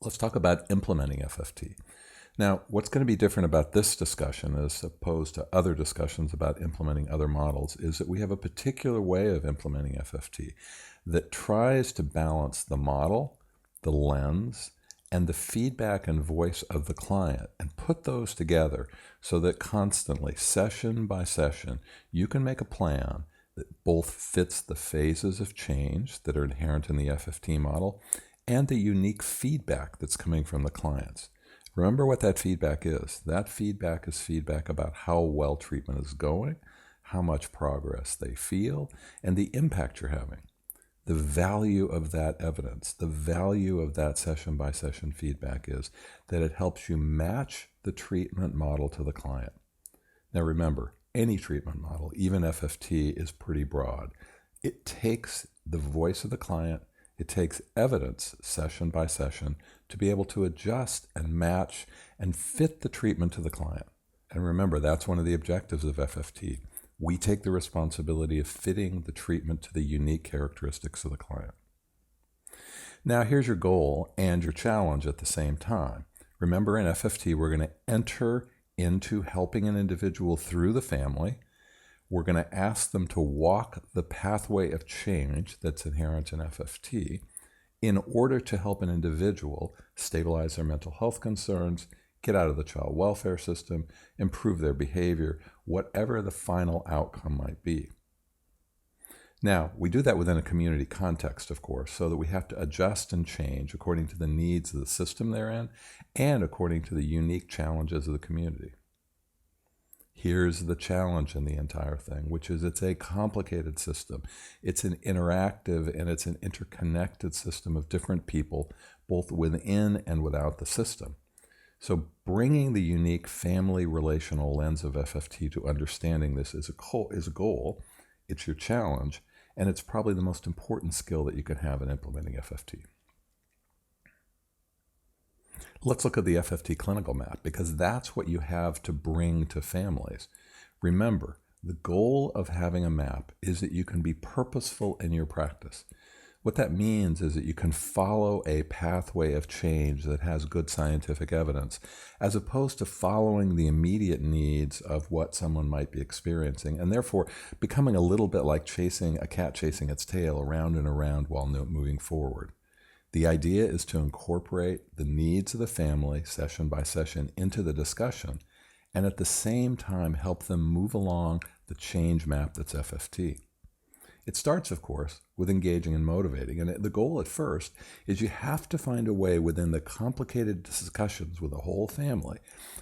Let's talk about implementing FFT. Now, what's going to be different about this discussion as opposed to other discussions about implementing other models is that we have a particular way of implementing FFT that tries to balance the model, the lens, and the feedback and voice of the client and put those together so that constantly, session by session, you can make a plan that both fits the phases of change that are inherent in the FFT model and the unique feedback that's coming from the clients. Remember what that feedback is. That feedback is feedback about how well treatment is going, how much progress they feel, and the impact you're having. The value of that evidence, the value of that session-by-session feedback is that it helps you match the treatment model to the client. Now remember, any treatment model, even FFT, is pretty broad. It takes the voice of the client, it takes evidence, session by session, to be able to adjust and match and fit the treatment to the client. And remember, that's one of the objectives of FFT. We take the responsibility of fitting the treatment to the unique characteristics of the client. Now, here's your goal and your challenge at the same time. Remember, in FFT, we're going to enter into helping an individual through the family. We're going to ask them to walk the pathway of change that's inherent in FFT in order to help an individual stabilize their mental health concerns, get out of the child welfare system, improve their behavior, whatever the final outcome might be. Now, we do that within a community context, of course, so that we have to adjust and change according to the needs of the system they're in and according to the unique challenges of the community. Here's the challenge in the entire thing, which is it's a complicated system. It's an interactive and it's an interconnected system of different people, both within and without the system. So bringing the unique family relational lens of FFT to understanding this is a goal, it's your challenge, and it's probably the most important skill that you can have in implementing FFT. Let's look at the FFT clinical map, because that's what you have to bring to families. Remember, the goal of having a map is that you can be purposeful in your practice. What that means is that you can follow a pathway of change that has good scientific evidence, as opposed to following the immediate needs of what someone might be experiencing, and therefore becoming a little bit like chasing a cat chasing its tail around and around while moving forward. The idea is to incorporate the needs of the family, session by session, into the discussion, and at the same time help them move along the change map that's FFT. It starts, of course, with engaging and motivating, and the goal at first is you have to find a way within the complicated discussions with the whole family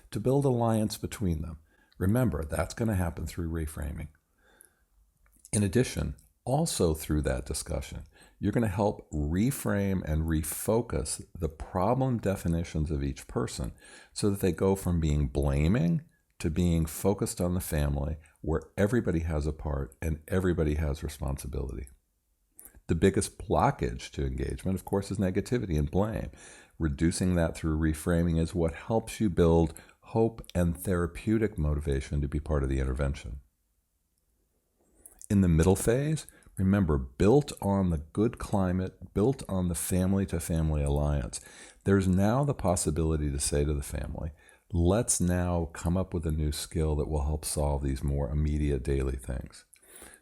to build alliance between them. Remember, that's going to happen through reframing. In addition, also through that discussion, you're going to help reframe and refocus the problem definitions of each person so that they go from being blaming to being focused on the family, where everybody has a part and everybody has responsibility. The biggest blockage to engagement, of course, is negativity and blame. Reducing that through reframing is what helps you build hope and therapeutic motivation to be part of the intervention. In the middle phase, remember, built on the good climate, built on the family-to-family alliance, there's now the possibility to say to the family, let's now come up with a new skill that will help solve these more immediate daily things.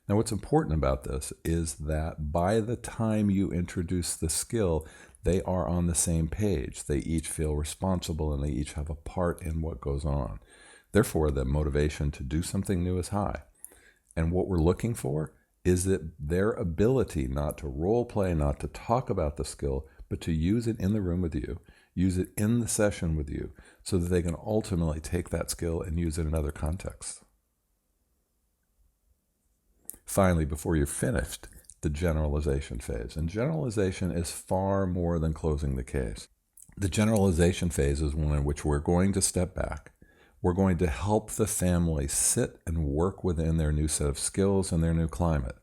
Now, what's important about this is that by the time you introduce the skill, they are on the same page. They each feel responsible and they each have a part in what goes on. Therefore, the motivation to do something new is high. And what we're looking for is that their ability not to role play, not to talk about the skill, but to use it in the room with you, use it in the session with you, so that they can ultimately take that skill and use it in other contexts. Finally, before you're finished, the generalization phase. And generalization is far more than closing the case. The generalization phase is one in which we're going to step back. We're going to help the family sit and work within their new set of skills and their new climate.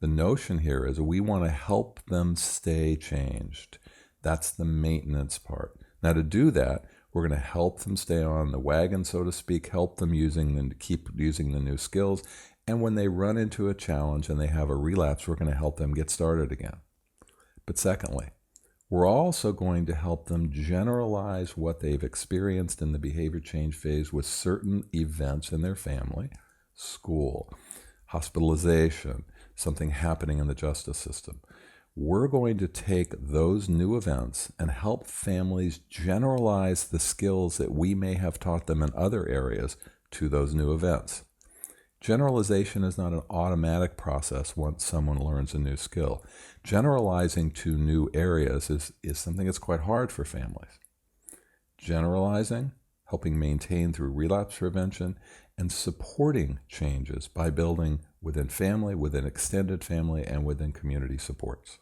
The notion here is we want to help them stay changed. That's the maintenance part. Now, to do that, we're going to help them stay on the wagon, so to speak, help them keep using the new skills. And when they run into a challenge and they have a relapse, we're going to help them get started again. But secondly, We're also going to help them generalize what they've experienced in the behavior change phase with certain events in their family, school, hospitalization, something happening in the justice system. We're going to take those new events and help families generalize the skills that we may have taught them in other areas to those new events. Generalization is not an automatic process once someone learns a new skill. Generalizing to new areas is something that's quite hard for families. Generalizing, helping maintain through relapse prevention, and supporting changes by building within family, within extended family, and within community supports.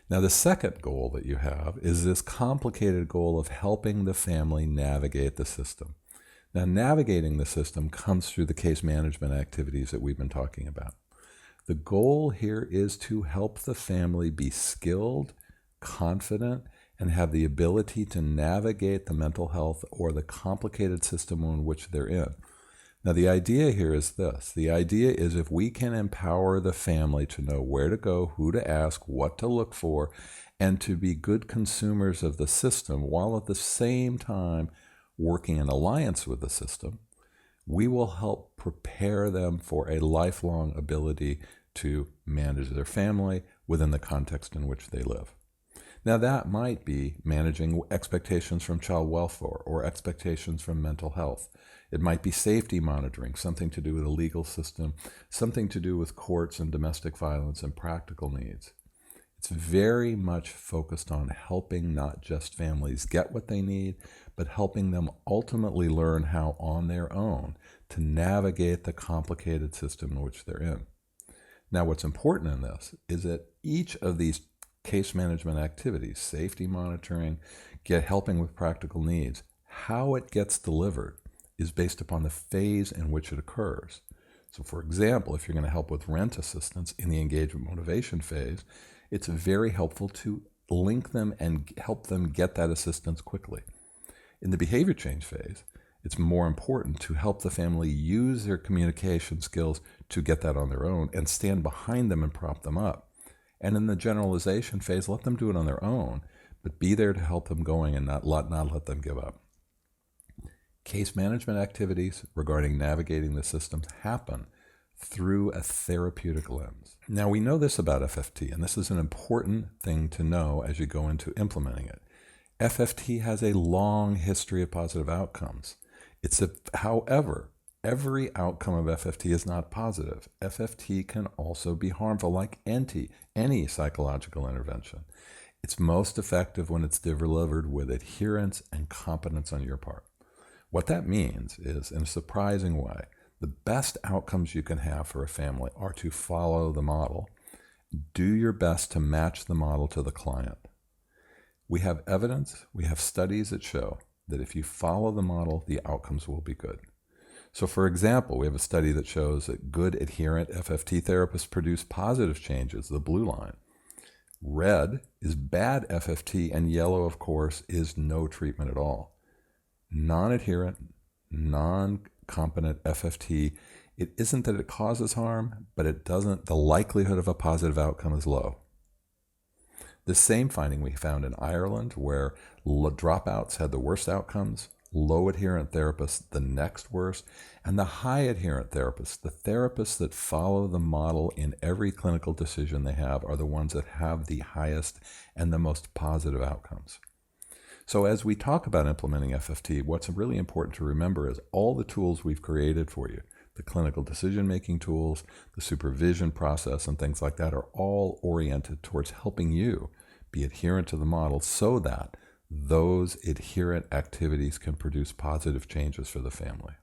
Now, the second goal that you have is this complicated goal of helping the family navigate the system. Now, navigating the system comes through the case management activities that we've been talking about. The goal here is to help the family be skilled, confident, and have the ability to navigate the mental health or the complicated system in which they're in. Now, the idea here is this. The idea is if we can empower the family to know where to go, who to ask, what to look for, and to be good consumers of the system while at the same time working in alliance with the system, we will help prepare them for a lifelong ability to manage their family within the context in which they live. Now, that might be managing expectations from child welfare or expectations from mental health. It might be safety monitoring, something to do with the legal system, something to do with courts and domestic violence and practical needs. It's very much focused on helping not just families get what they need, but helping them ultimately learn how on their own to navigate the complicated system in which they're in. Now, what's important in this is that each of these case management activities, safety monitoring, helping with practical needs, how it gets delivered is based upon the phase in which it occurs. So, for example, if you're going to help with rent assistance in the engagement motivation phase, it's very helpful to link them and help them get that assistance quickly. In the behavior change phase, it's more important to help the family use their communication skills to get that on their own and stand behind them and prop them up. And in the generalization phase, let them do it on their own, but be there to help them going and not let them give up. Case management activities regarding navigating the systems happen through a therapeutic lens. Now, we know this about FFT, and this is an important thing to know as you go into implementing it. FFT has a long history of positive outcomes. However, every outcome of FFT is not positive. FFT can also be harmful, like any psychological intervention. It's most effective when it's delivered with adherence and competence on your part. What that means is, in a surprising way, the best outcomes you can have for a family are to follow the model. Do your best to match the model to the client. We have evidence, we have studies that show that if you follow the model, the outcomes will be good. So, for example, we have a study that shows that good adherent FFT therapists produce positive changes, the blue line. Red is bad FFT, and yellow, of course, is no treatment at all. Non-adherent, non-competent FFT, it isn't that it causes harm, but the likelihood of a positive outcome is low. The same finding we found in Ireland, where dropouts had the worst outcomes, low adherent therapists the next worst, and the high adherent therapists, the therapists that follow the model in every clinical decision they have, are the ones that have the highest and the most positive outcomes. So as we talk about implementing FFT, what's really important to remember is all the tools we've created for you, the clinical decision-making tools, the supervision process, and things like that are all oriented towards helping you be adherent to the model so that those adherent activities can produce positive changes for the family.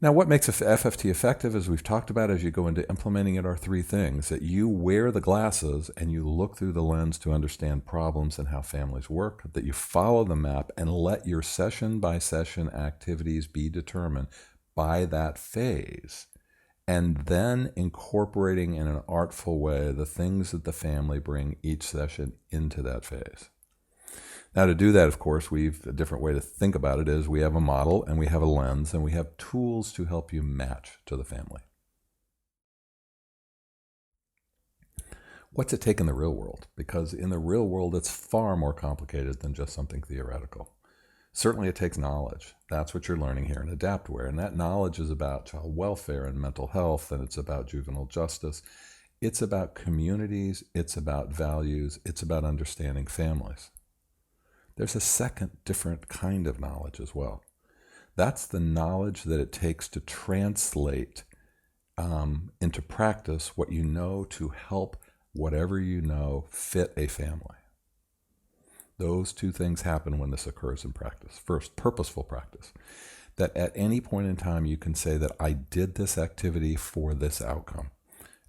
Now, what makes FFT effective, as we've talked about as you go into implementing it, are three things: that you wear the glasses and you look through the lens to understand problems and how families work, that you follow the map and let your session-by-session activities be determined by that phase, and then incorporating in an artful way the things that the family bring each session into that phase. Now, to do that, of course, a different way to think about it is we have a model and we have a lens and we have tools to help you match to the family. What's it take in the real world? Because in the real world, it's far more complicated than just something theoretical. Certainly it takes knowledge. That's what you're learning here in Adaptware. And that knowledge is about child welfare and mental health, and it's about juvenile justice. It's about communities. It's about values. It's about understanding families. There's a second different kind of knowledge as well. That's the knowledge that it takes to translate into practice what you know to help whatever you know fit a family. Those two things happen when this occurs in practice. First, purposeful practice. That at any point in time you can say that I did this activity for this outcome.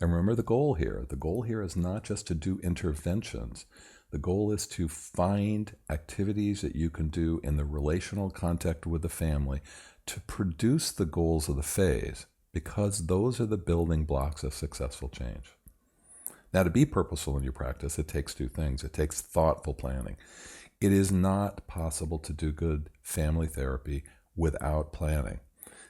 And remember the goal here. The goal here is not just to do interventions. The goal is to find activities that you can do in the relational contact with the family to produce the goals of the phase, because those are the building blocks of successful change. Now, to be purposeful in your practice, it takes two things. It takes thoughtful planning. It is not possible to do good family therapy without planning.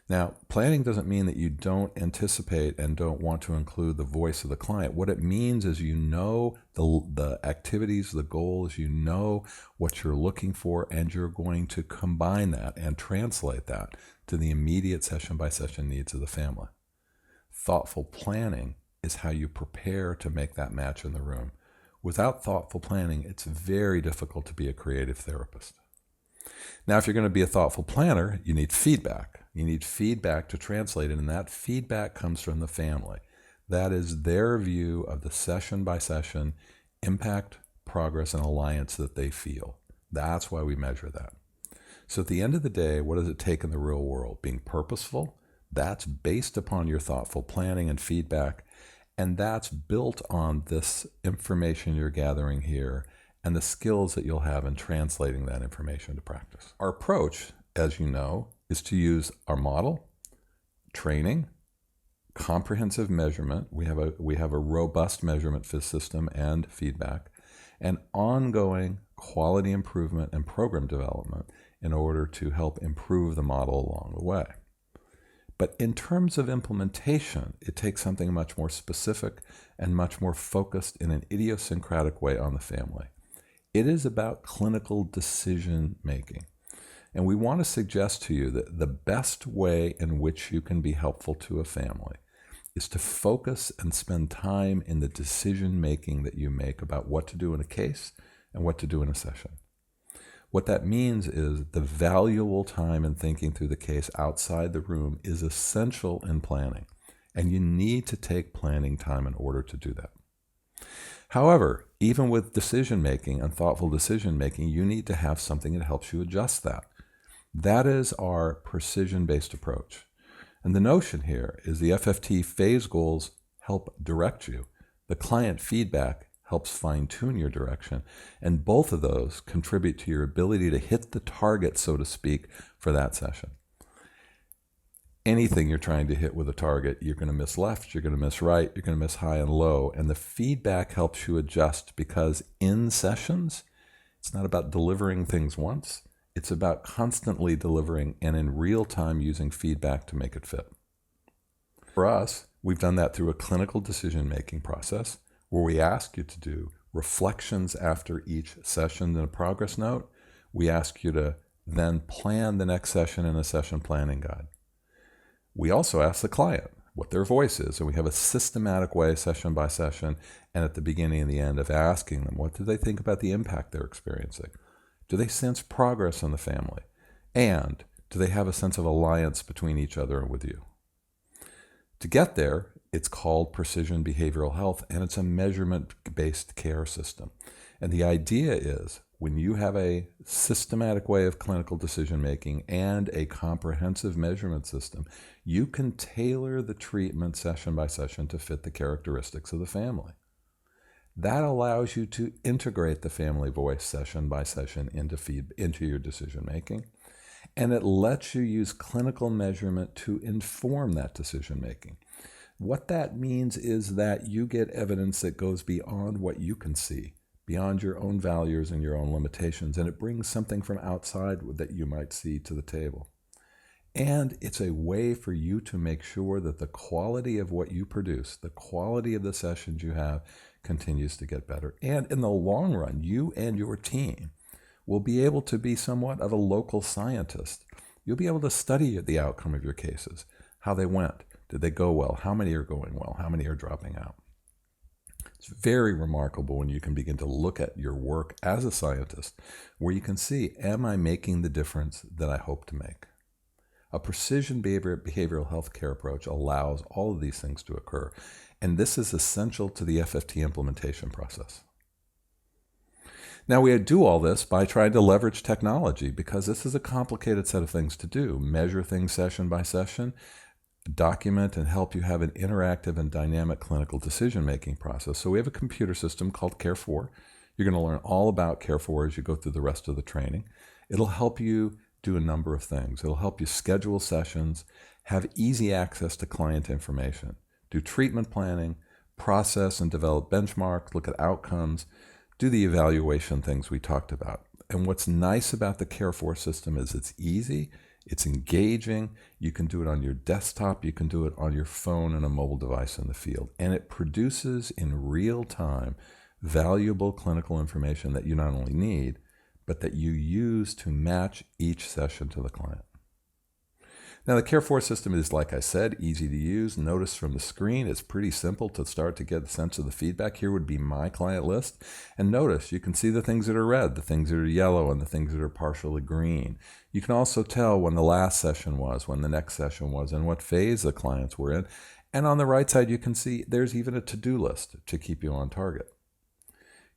Now, planning doesn't mean that you don't anticipate and don't want to include the voice of the client. What it means is you know the activities, the goals, you know what you're looking for, and you're going to combine that and translate that to the immediate session-by-session needs of the family. Thoughtful planning is how you prepare to make that match in the room. Without thoughtful planning, it's very difficult to be a creative therapist. Now, if you're going to be a thoughtful planner, you need feedback. You need feedback to translate it, and that feedback comes from the family. That is their view of the session-by-session impact, progress, and alliance that they feel. That's why we measure that. So at the end of the day, what does it take in the real world? Being purposeful, that's based upon your thoughtful planning and feedback, and that's built on this information you're gathering here and the skills that you'll have in translating that information to practice. Our approach, as you know, is to use our model, training, comprehensive measurement. We have a robust measurement system and feedback, and ongoing quality improvement and program development in order to help improve the model along the way. But in terms of implementation, it takes something much more specific and much more focused in an idiosyncratic way on the family. It is about clinical decision making. And we want to suggest to you that the best way in which you can be helpful to a family is to focus and spend time in the decision making that you make about what to do in a case and what to do in a session. What that means is the valuable time in thinking through the case outside the room is essential in planning, and you need to take planning time in order to do that. However, even with decision-making and thoughtful decision-making, you need to have something that helps you adjust that. That is our precision-based approach. And the notion here is the FFT phase goals help direct you. The client feedback helps fine-tune your direction, and both of those contribute to your ability to hit the target, so to speak, for that session. Anything you're trying to hit with a target, you're going to miss left, you're going to miss right, you're going to miss high and low, and the feedback helps you adjust, because in sessions, it's not about delivering things once, it's about constantly delivering and in real time using feedback to make it fit. For us, we've done that through a clinical decision-making process where we ask you to do reflections after each session in a progress note. We ask you to then plan the next session in a session planning guide. We also ask the client what their voice is, and we have a systematic way, session by session, and at the beginning and the end, of asking them, what do they think about the impact they're experiencing? Do they sense progress in the family? And do they have a sense of alliance between each other and with you? To get there, it's called precision behavioral health, and it's a measurement-based care system. And the idea is, when you have a systematic way of clinical decision-making and a comprehensive measurement system, you can tailor the treatment session by session to fit the characteristics of the family. That allows you to integrate the family voice session by session into your decision-making, and it lets you use clinical measurement to inform that decision-making. What that means is that you get evidence that goes beyond what you can see, beyond your own values and your own limitations, and it brings something from outside that you might see to the table. And it's a way for you to make sure that the quality of what you produce, the quality of the sessions you have, continues to get better. And in the long run, you and your team will be able to be somewhat of a local scientist. You'll be able to study the outcome of your cases, how they went. Did they go well? How many are going well? How many are dropping out? It's very remarkable when you can begin to look at your work as a scientist, where you can see, am I making the difference that I hope to make? A precision behavioral health care approach allows all of these things to occur, and this is essential to the FFT implementation process. Now, we do all this by trying to leverage technology because this is a complicated set of things to do. Measure things session by session, document and help you have an interactive and dynamic clinical decision-making process. So we have a computer system called Care4. You're going to learn all about Care4 as you go through the rest of the training. It'll help you do a number of things. It'll help you schedule sessions, have easy access to client information, do treatment planning, process and develop benchmarks, look at outcomes, do the evaluation things we talked about. And what's nice about the Care4 system is it's easy, it's engaging, you can do it on your desktop, you can do it on your phone and a mobile device in the field, and it produces in real time valuable clinical information that you not only need, but that you use to match each session to the client. Now, the Care4 system is, like I said, easy to use. Notice from the screen, it's pretty simple to start to get a sense of the feedback. Here would be my client list. And notice, you can see the things that are red, the things that are yellow, and the things that are partially green. You can also tell when the last session was, when the next session was, and what phase the clients were in. And on the right side, you can see there's even a to-do list to keep you on target.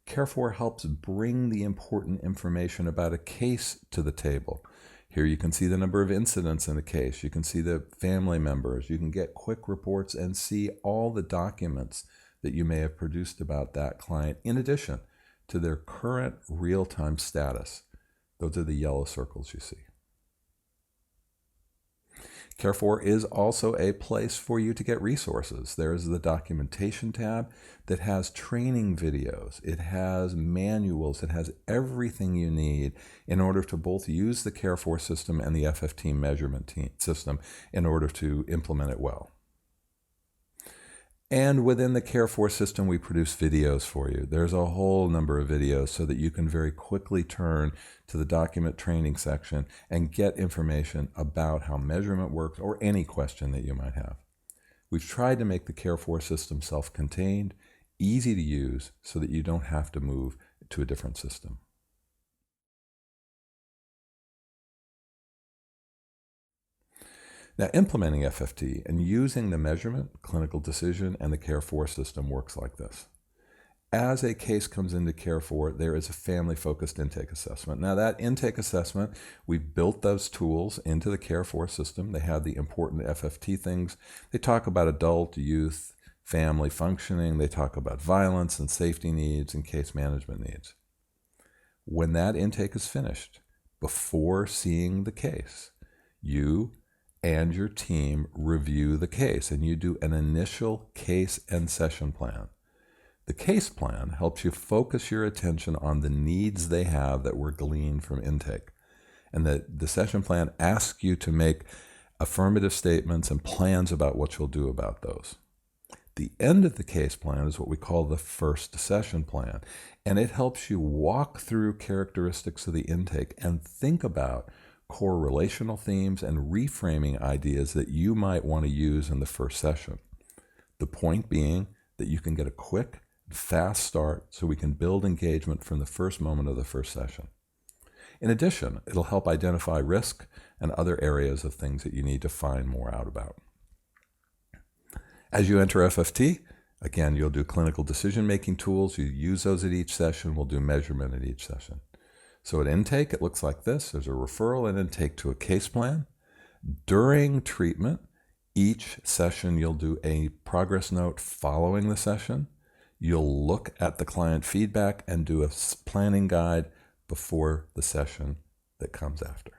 Care4 helps bring the important information about a case to the table. Here you can see the number of incidents in the case. You can see the family members. You can get quick reports and see all the documents that you may have produced about that client, in addition to their current real-time status. Those are the yellow circles you see. Care4 is also a place for you to get resources. There is the documentation tab that has training videos. It has manuals. It has everything you need in order to both use the Care4 system and the FFT measurement system in order to implement it well. And within the Care4 system, we produce videos for you. There's a whole number of videos so that you can very quickly turn to the document training section and get information about how measurement works or any question that you might have. We've tried to make the Care4 system self-contained, easy to use, so that you don't have to move to a different system. Now, implementing FFT and using the measurement, clinical decision, and the Care4 system works like this. As a case comes into Care4, there is a family-focused intake assessment. Now, that intake assessment, we've built those tools into the Care4 system. They have the important FFT things. They talk about adult, youth, family functioning. They talk about violence and safety needs and case management needs. When that intake is finished, before seeing the case, you and your team review the case, and you do an initial case and session plan. The case plan helps you focus your attention on the needs they have that were gleaned from intake. And the session plan asks you to make affirmative statements and plans about what you'll do about those. The end of the case plan is what we call the first session plan, and it helps you walk through characteristics of the intake and think about core relational themes and reframing ideas that you might want to use in the first session. The point being that you can get a quick, fast start so we can build engagement from the first moment of the first session. In addition, it'll help identify risk and other areas of things that you need to find more out about. As you enter FFT, again, you'll do clinical decision-making tools. You use those at each session. We'll do measurement at each session. So at intake, it looks like this. There's a referral and intake to a case plan. During treatment, each session you'll do a progress note following the session. You'll look at the client feedback and do a planning guide before the session that comes after.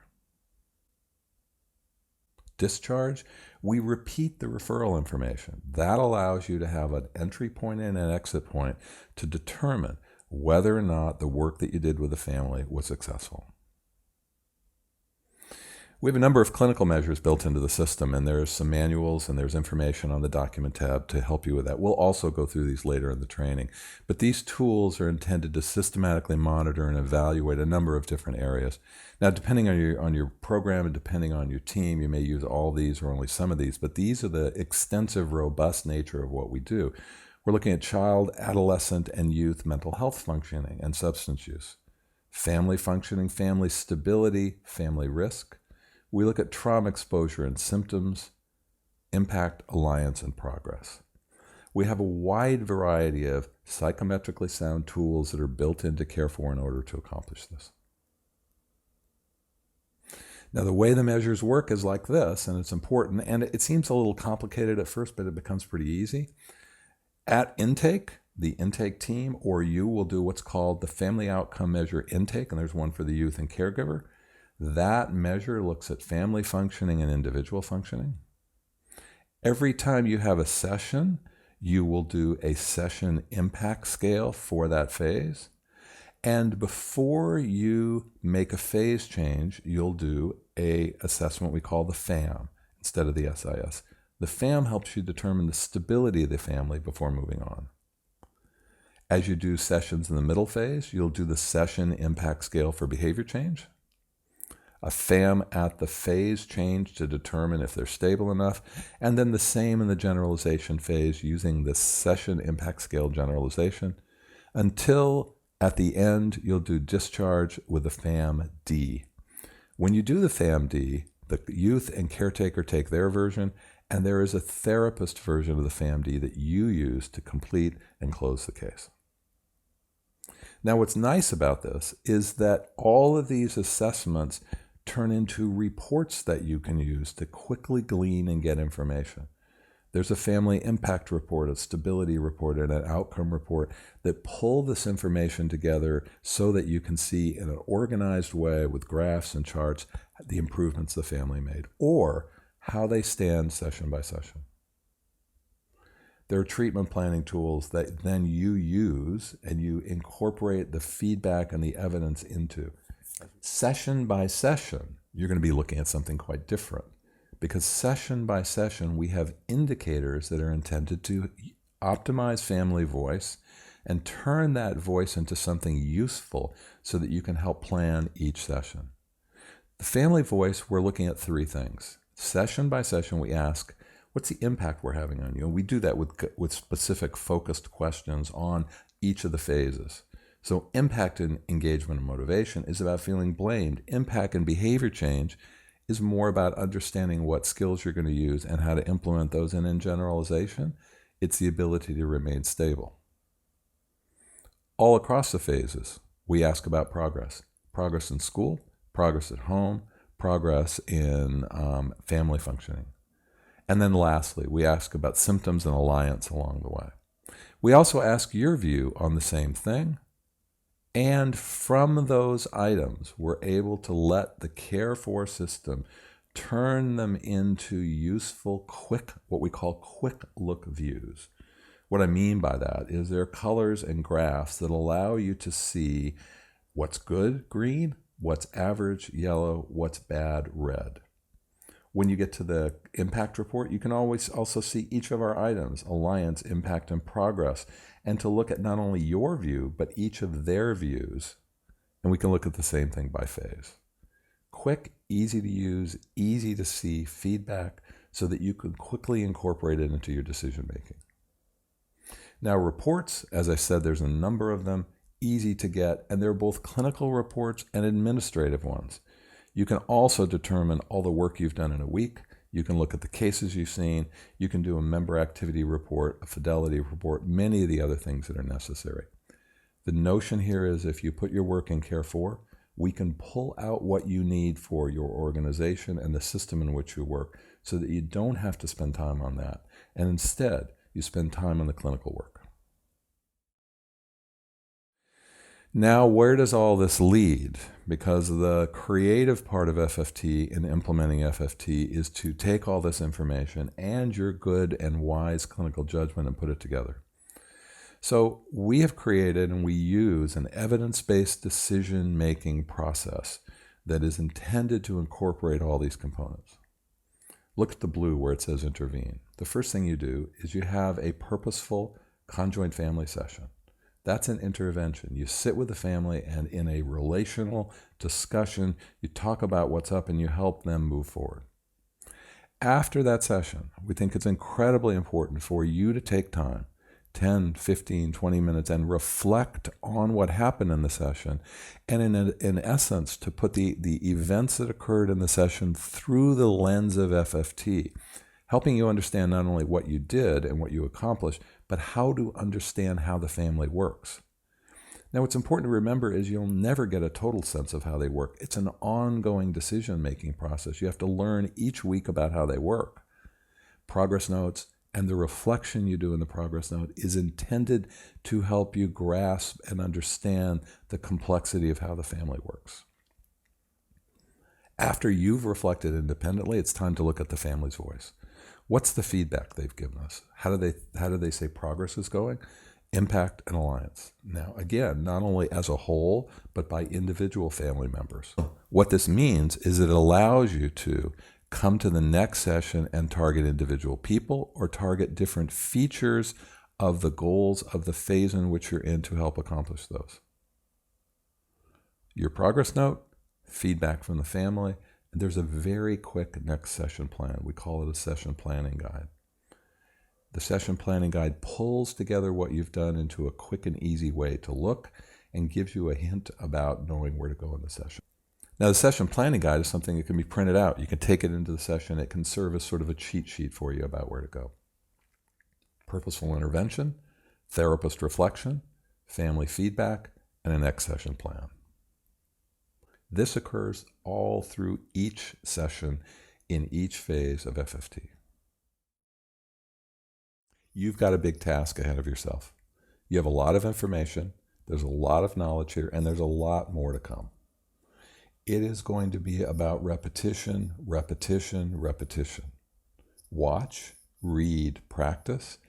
Discharge, we repeat the referral information. That allows you to have an entry point and an exit point to determine whether or not the work that you did with the family was successful. We have a number of clinical measures built into the system, and there's some manuals and there's information on the document tab to help you with that. We'll also go through these later in the training. But these tools are intended to systematically monitor and evaluate a number of different areas. Now, depending on your program and depending on your team, you may use all these or only some of these, but these are the extensive, robust nature of what we do. We're looking at child, adolescent, and youth mental health functioning and substance use, family functioning, family stability, family risk. We look at trauma exposure and symptoms, impact, alliance, and progress. We have a wide variety of psychometrically sound tools that are built into Care4 in order to accomplish this. Now, the way the measures work is like this, and it's important, and it seems a little complicated at first, but it becomes pretty easy. At intake, the intake team or you will do what's called the Family Outcome Measure Intake, and there's one for the youth and caregiver. That measure looks at family functioning and individual functioning. Every time you have a session, you will do a session impact scale for that phase. And before you make a phase change, you'll do an assessment we call the FAM instead of the SIS. The FAM helps you determine the stability of the family before moving on. As you do sessions in the middle phase, you'll do the session impact scale for behavior change, a FAM at the phase change to determine if they're stable enough, and then the same in the generalization phase using the session impact scale generalization until at the end you'll do discharge with the FAM-D. When you do the FAM-D, the youth and caretaker take their version, and there is a therapist version of the FAM-D that you use to complete and close the case. Now, what's nice about this is that all of these assessments turn into reports that you can use to quickly glean and get information. There's a family impact report, a stability report, and an outcome report that pull this information together so that you can see in an organized way with graphs and charts the improvements the family made or how they stand session by session. There are treatment planning tools that then you use and you incorporate the feedback and the evidence into. Session by session, you're going to be looking at something quite different because session by session, we have indicators that are intended to optimize family voice and turn that voice into something useful so that you can help plan each session. The family voice, we're looking at three things. Session by session, we ask, what's the impact we're having on you? And we do that with specific focused questions on each of the phases. So impact in engagement and motivation is about feeling blamed. Impact in behavior change is more about understanding what skills you're going to use and how to implement those. And in generalization, it's the ability to remain stable. All across the phases, we ask about progress. Progress in school, progress at home, progress in family functioning. And then lastly, we ask about symptoms and alliance along the way. We also ask your view on the same thing. And from those items, we're able to let the Care4 system turn them into useful, quick, what we call quick look views. What I mean by that is there are colors and graphs that allow you to see what's good, green, what's average, yellow, what's bad, red. When you get to the impact report, you can always also see each of our items, alliance, impact, and progress, and to look at not only your view, but each of their views. And we can look at the same thing by phase. Quick, easy to use, easy to see feedback so that you can quickly incorporate it into your decision making. Now, reports, as I said, there's a number of them, easy to get, and they're both clinical reports and administrative ones. You can also determine all the work you've done in a week. You can look at the cases you've seen. You can do a member activity report, a fidelity report, many of the other things that are necessary. The notion here is if you put your work in Care4, we can pull out what you need for your organization and the system in which you work so that you don't have to spend time on that. And instead, you spend time on the clinical work. Now, where does all this lead? Because the creative part of FFT in implementing FFT is to take all this information and your good and wise clinical judgment and put it together. So we have created and we use an evidence-based decision-making process that is intended to incorporate all these components. Look at the blue where it says intervene. The first thing you do is you have a purposeful conjoint family session. That's an intervention. You sit with the family and in a relational discussion, you talk about what's up and you help them move forward. After that session, we think it's incredibly important for you to take time, 10, 15, 20 minutes, and reflect on what happened in the session, and in essence, to put the events that occurred in the session through the lens of FFT, helping you understand not only what you did and what you accomplished, but how to understand how the family works. Now, what's important to remember is you'll never get a total sense of how they work. It's an ongoing decision-making process. You have to learn each week about how they work. Progress notes and the reflection you do in the progress note is intended to help you grasp and understand the complexity of how the family works. After you've reflected independently, it's time to look at the family's voice. What's the feedback they've given us? How do they say progress is going? Impact and alliance. Now, again, not only as a whole, but by individual family members. What this means is it allows you to come to the next session and target individual people or target different features of the goals of the phase in which you're in to help accomplish those. Your progress note, feedback from the family, and there's a very quick next session plan. We call it a session planning guide. The session planning guide pulls together what you've done into a quick and easy way to look and gives you a hint about knowing where to go in the session. Now, the session planning guide is something that can be printed out. You can take it into the session. It can serve as sort of a cheat sheet for you about where to go. Purposeful intervention, therapist reflection, family feedback, and a next session plan. This occurs all through each session in each phase of FFT. You've got a big task ahead of yourself. You have a lot of information, there's a lot of knowledge here, and there's a lot more to come. It is going to be about repetition, repetition, repetition. Watch, read, practice,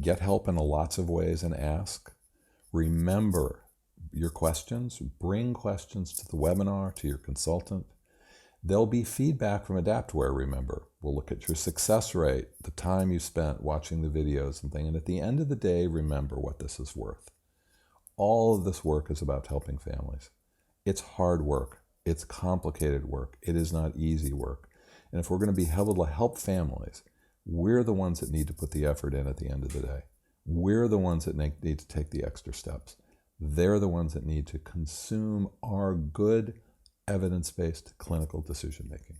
get help in lots of ways and ask. Remember your questions, bring questions to the webinar, to your consultant. There'll be feedback from Adaptware, remember. We'll look at your success rate, the time you spent watching the videos and things. And at the end of the day, remember what this is worth. All of this work is about helping families. It's hard work. It's complicated work. It is not easy work. And if we're going to be able to help families, we're the ones that need to put the effort in at the end of the day. We're the ones that need to take the extra steps. They're the ones that need to consume our good evidence-based clinical decision-making.